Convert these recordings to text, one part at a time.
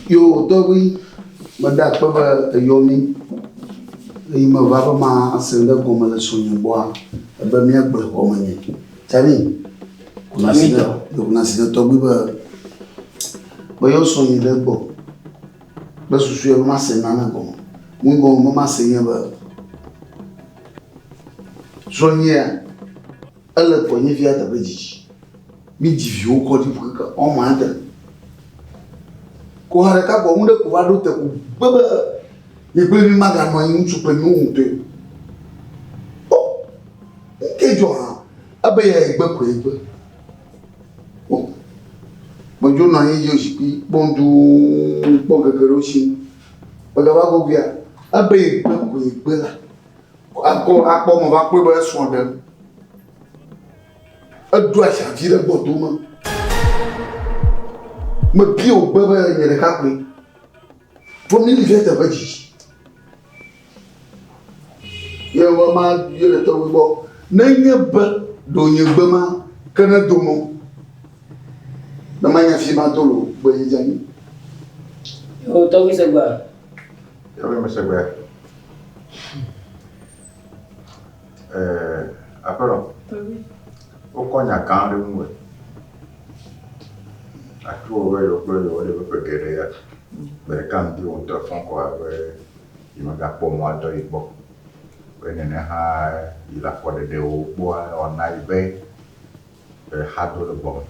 Yo, Togo, madame, papa, yomi. Il me va pas à ce comme le son bois. Ben, bien, bon, Tami, on a signé Togo. Ben, yo son il est bon. Ben, je suis vraiment sénana bon. Moi, bon, maman, c'est bien. Sonia, elle est poignée via ta petite. Midi vieux, quoi, du coup, on m'a dit. Ko haraka ko munde ko wado te ko baba ye gbe mi maga no yin su pe mi unte o ke jo ha abe ye gbe ko egbe o mo jo na yin yo si pi bondu bon gagaro si baga ba go bia abe ye gbe ko egbe la akpo mo ba pe ba so de adu a sha vire bodo mo me pio baba yere kakwe for me live the baji ye mama yere to wibo na nye ba do nye gbama kana domo na manya fi ma tolo bo ye jani o to wi segba yo me segba apero o konya kan re mu aku over yo pegere ya mereka ndi on telefon ko ave imaga po mo ato ibo wenene ha ila ko de o bo ona ibe ha do le bo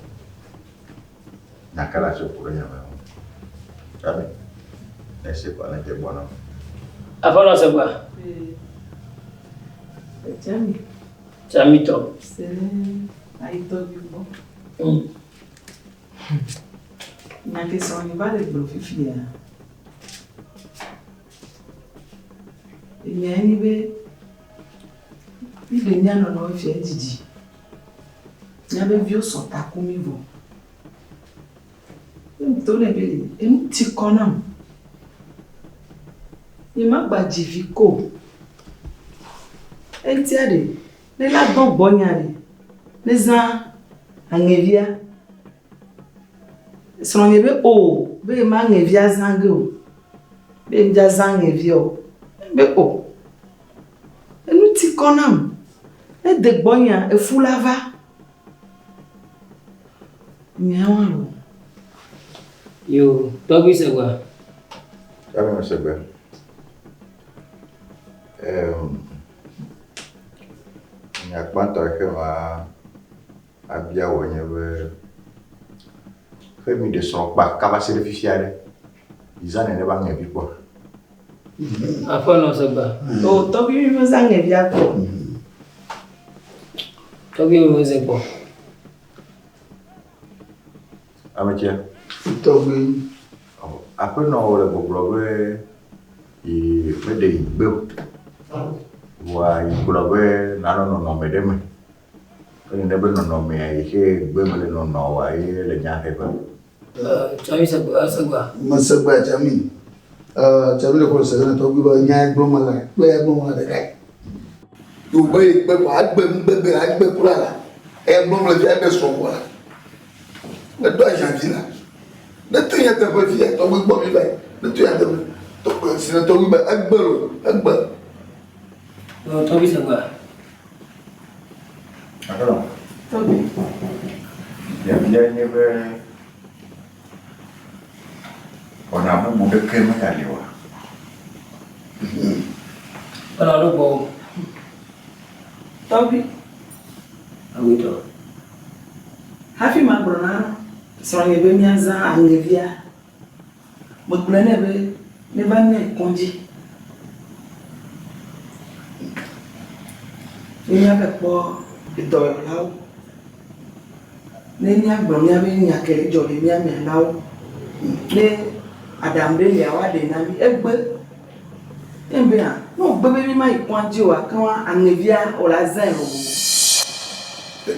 nakala so ko nya ma sabe ese ko na je bono afala segba Chami to se aí to bibo na questão de várias profissões e aí be nya no no fi edidi nya be vi o so ta ku mi vo to le be en ti konam e ma gba jifiko en ti ade le la don bonyare le za angevia sonye be o be ma ngevia zange o be nja zange vio be o enu ti konam e de gbonya e fulava nyawo yo to bi segba ya me segba nya kwanto ke ma abia wonye be femi de son pa capacité de fifiale izane ne ba ngebi kwa afala segba o to bi mi zange via ko to bi mi segba amatia Togo après no le blogger e me de igbe wa blogger na no medeme ni ne be no me ai ke gbe me no wa le nya ke ba chami segba masagba chami chami ko sagana Togo ba nya gbo mala de kai to be ko agbe mbebe agbe kula e gbo mala je be so kwa le do Argentina ne tu ya ta ba fi to gbo mi ba ne tu ya ta to si na Togo ba agbe o to bi segba alors to bi ya bien ni be on a beaucoup de crème à liwa ala lo bo to bi awito hafi ma brona sonye be nyaza angevia mo glene be ne ba ne konji ni ya be po ito lawo ne ni agbon ni abi nya kere jo le ni ami lawo ne adambe le awa de na bi egbe embe a no gbe be ma ikonji wa kan angevia o la zan o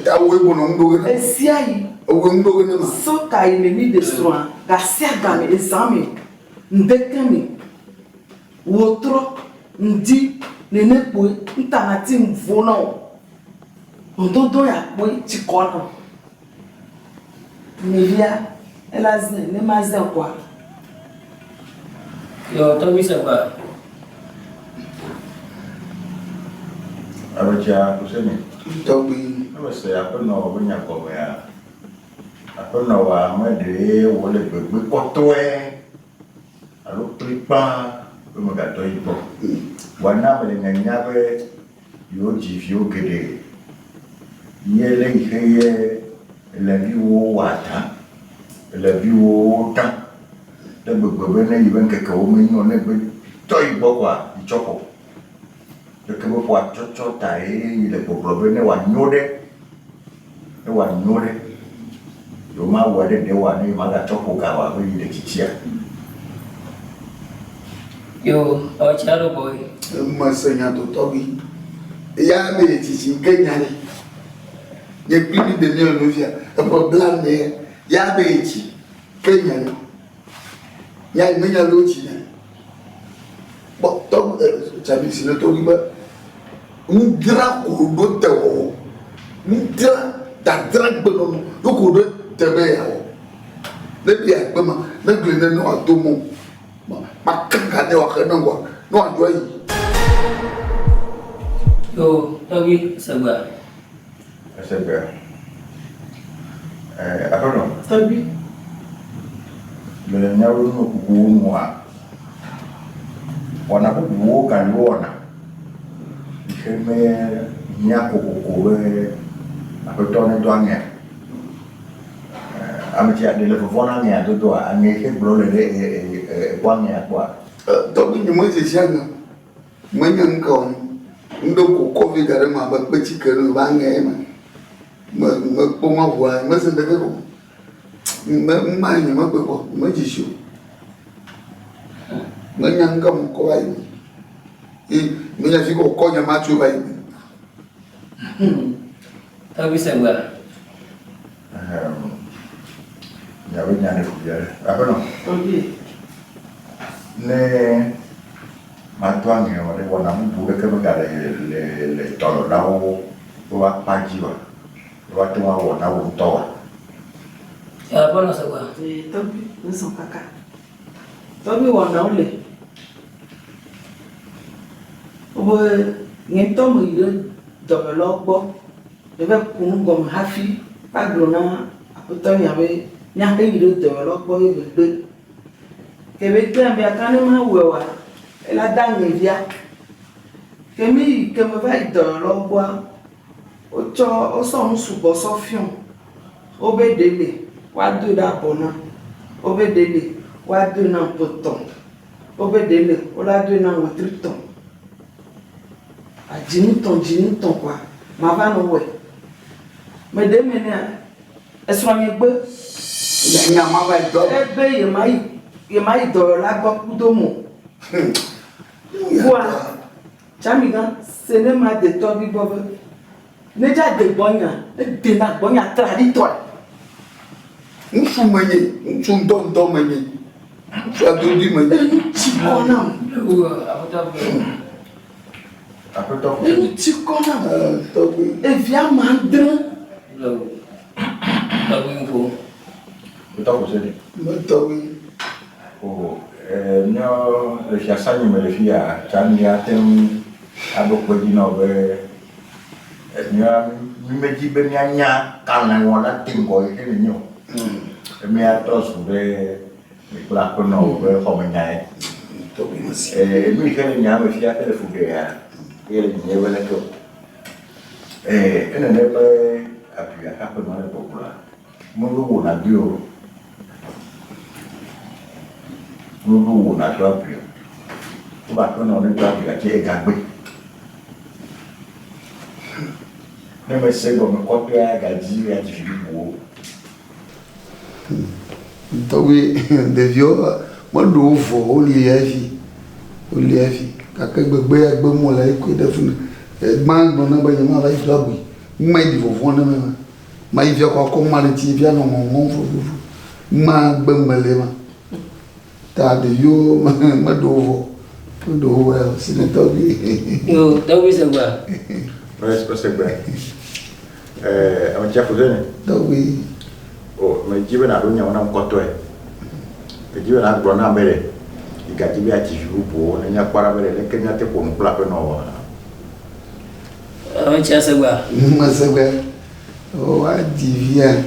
ta we bono ndo e siai o ndo ne ma so ka ilemi de soin ga siaga me exame ndekemi wotro ndi nenepo ntangati mvona ondodo ya po chikona nevia ela zen ne mazen kwa Yo, tahu bisa gua. Abacha Fousseni. Tobi. Apa saya apa no banyak kau ya. Apa no wa made wole bebe kotoe. Alo tripa. Como gato ipo. Wana bele nyanyabe yo jifio gede. Yele iheye le biwo wata. Le biwo ta. Le bebe ne yiben keke o menyo ne be toy bokwa ichoko. Le kebo kwa chocho tae le bebe ne wa nyode. Ne wa nyode. Yo ma wade de wa ne ma ga choko ga wa be ile kichia. Yo, cara boy. Masanya to Tobi. Ya be titi Kenya ni. Ye pili de ne onofia. E problem ne ya be ti Kenya ni. Ya menya lochi ni. Bo to chabi sino Tobi ba. Ndra ko do tewo. Ndra da drag bono do ko do tebe ya wo. Le bi agbe ma, le gbe ne no atomo. Makan ne wa kana ngwa no adwa yi. Yo, Tobi sebuah. Sebuah. Apa no? Tobi. Le nyawo no kuku mwa. Wana kuku kan wona. Ikeme nyako kuku apa tone doange. Amati ade le fofona nya do anye ke brole le kwanye kwa. Tobi ni mo se sianga. Manya nka ndo ko covid gare ma ba peti kero ba nge ma ko ma wa ma se de ko ma ni ma ko ma ji shu manya nka mo ko ai mi ya fi ko nya ma chu bai Tobi sebuah. Ya ve nyane kuja. Apa no? Tobi. Le matwange wale wana mbu ke bagala le tolo lawo wa pajiwa. Wa tuma wona wo towa. Ya, apa no sebuah? Tobi, nous sommes caca. Tobi wana ole. Obo ngento mo ile do lo gbo. Ebe kunu gom hafi paglona apoto yawe nyake ile do lo gbo ile do. Kebe tembe akane ma wewa. Ela dange via. Kemi keme va do lo gbo. O so nsubo so fion. Obedele wa do da bona. Obedele wa do na potom. Obedele o la do na wotriton. A jiniton kwa. Ma va no we. Me de mena eswanye gbe. ya nya ma ba do Ebe ye mai do la gbo kudomo. Kwa chamiga cinéma de Tobi Bobo. Neja de bonya, de na bonya traditoire. nfu manye nfu ndo manye nfu adodi manye Chikona. Apa tahu? Apa to? Chikona. Tobi E via mandre. Lo. Tobi info. Kita Fousseni. Tobi Oh, nyo le fiasani me le fia chani atem abo kodino be nyo mi meji be nyanya kana wona tingo ke nyo. Mi atos be mi kula kono be homenya. Tobi masi Mi ke nya me fia te fuge ya. Ele nye wala ko. Ene ne be apia hapo no le popular. Mungu na bio. Mungu na apia. Ba ko no ne apia ke gagbe. Ne me se go me ko pia gaji ya ji wo. Tobi devio mo do fo o li afi kaka gbegbe agbe mo la ko de fun gban gbon na ba yema la ifla bu ma di fo fon na ma ifi ko ma le ti bia no mo fo ma gbe mele ma ta devio ma do well sin Tobi Yo, Tobi sebuah. Mas bem. A gente já fazendo? Tobi Oh, mas jibe na dunia wana mkotoe. Jibe na brona mbele. gaji bi ati jubo na nya para bele le kenya te ko nukula pe no Acha sagwa. Masagwa. Oh, adivia.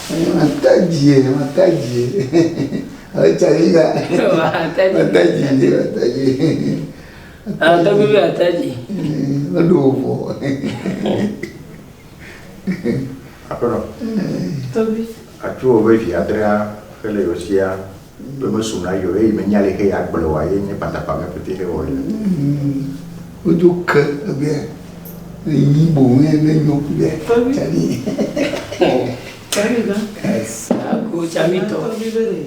Mataji. Acha liga. Mataji. Ah, Togo bi ataji. Adobo. apero Tobi. achu we fi adria kele yosia be mesuna yo e me nyale ke agbelo wa ye ni patapa me pete he wo Ojo ka be. Yi bo me ne nyo be. Tobi. Chali. Kari ga. Aku chamito. Tobi bere.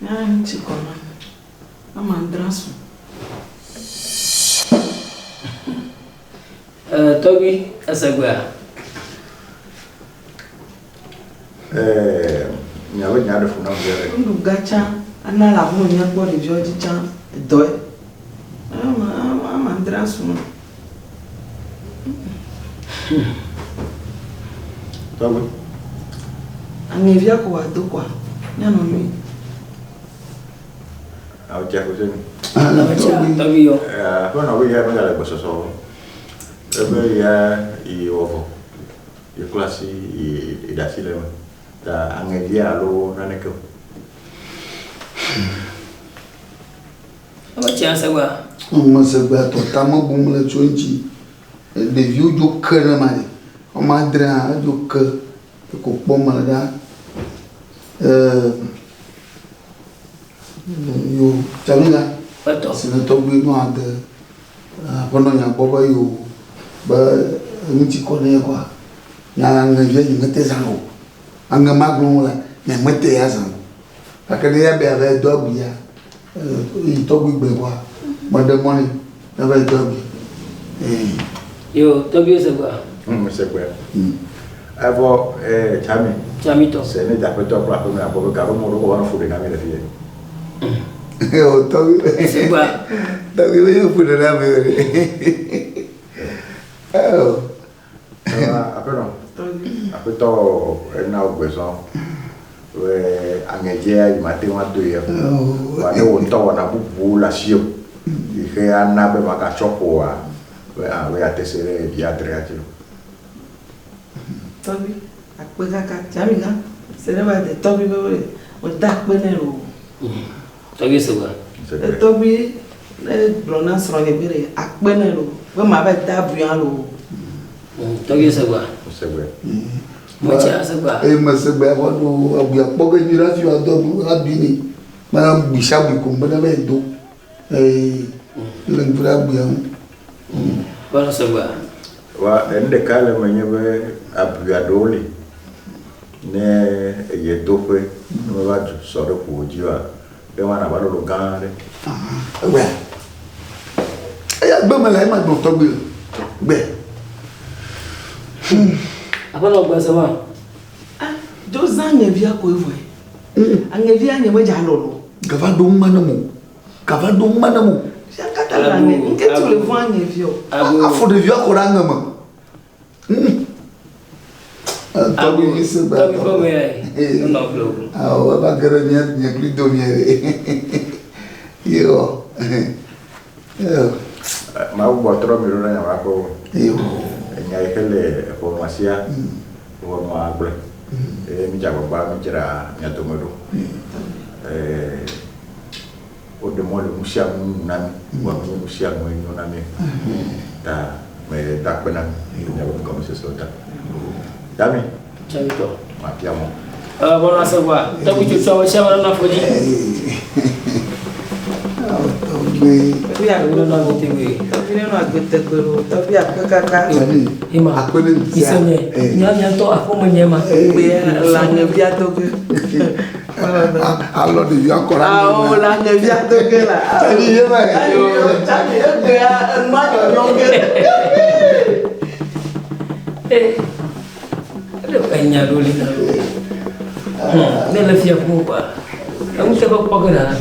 Na nchikona. Ama ndrasu. Togi asagwa. nyawe nyade funa bere Ndu gacha ana la mo nya gbo le joji chan doy. Ama ndrasu. tabu Angevia ko wa do kwa. Nyano mi. au cha ko sen Acha Togi yo. apero we ya me gale bososo ebe ya i ovo i klasi i dasile ta angelia lo naneke Acha sagwa. Masagwa to tamo bumla chonchi. De viu jo kere mari. O madra jo ke ko pomala da. Yo chalinga. Pato. Sina Togo no ande. Pono nya boba yo ba nchi kone kwa. Na ngavya ngate zango. Anga magno la me mete ya zango. Akade ya be ave do abuya. Togo gbe kwa. Madam money never do. Yo Togi sagwa. se kwe avo chami Chamito. se ne da peto kwa ko na bo ka ro mo ro ko wana fu de na me le fie Yo Togo. Sagwa. Togo yo fu de na me. Oh. apero Tobi. apeto na ogbeso we angeje i mate wa do ye wa ne won to na bubu la sio i ke ana be maka chopo wa we atesere di adreati Tobi. Akpe kaka chami ga. Sereba de Tobi bere. O da pe ne ro. Togi sagwa. Tobi le blona sronge bere akpe ne ro. We ma ba da buyan lo. Togi sagwa. se kwe Acha sagwa. Masagwa ko do abuya poga ni ra fi ado abini. Ma bishabu ko mbana be do. Lang pura abuya. Bana sagwa. wa ende kale menye be abu adoli ne ye dope no ba so do ko jiwa be wana ba do gande Ouais. Ya gbe mala ma do Togo. Gbe. Apana ogba sama. Ah, jo zangevia ko evo. Angevia nye mo ja lolo. Gava do mana mo. Shakata la ne. Nke tu le vo angevio. Afo de vieux ko ranga ma. Togo ni se ba. Togi ko me ai. No flow. Ah, wa ba gara nya kli do mi. Yo. Yo. ma bo tro mi ro na ma ko Yo. nya ikele formasia wo no agbre mi ja ba mi jira nya to modo o de mo le musia mu na mi wa mi musia mo ni na mi ta me ta pena nya ko como se solta dami Chamito. ma piamo Bana sagwa. Togi chucho shama na foji. Tobi Togi akpe na bitewe. Tobi ne no agbete gbero. Tobi akpe kaka. Ima. Akpene Isone. Nya to afo nyema. Pe la angevia Togo. Allo de vieux ko Ah, o ranga. la angevia Togo la. Tani ye ma. Ayo, chami e ya ma nyonge. Le kanya dole na. Ne la fia ko ba. Ang sa pagpagana.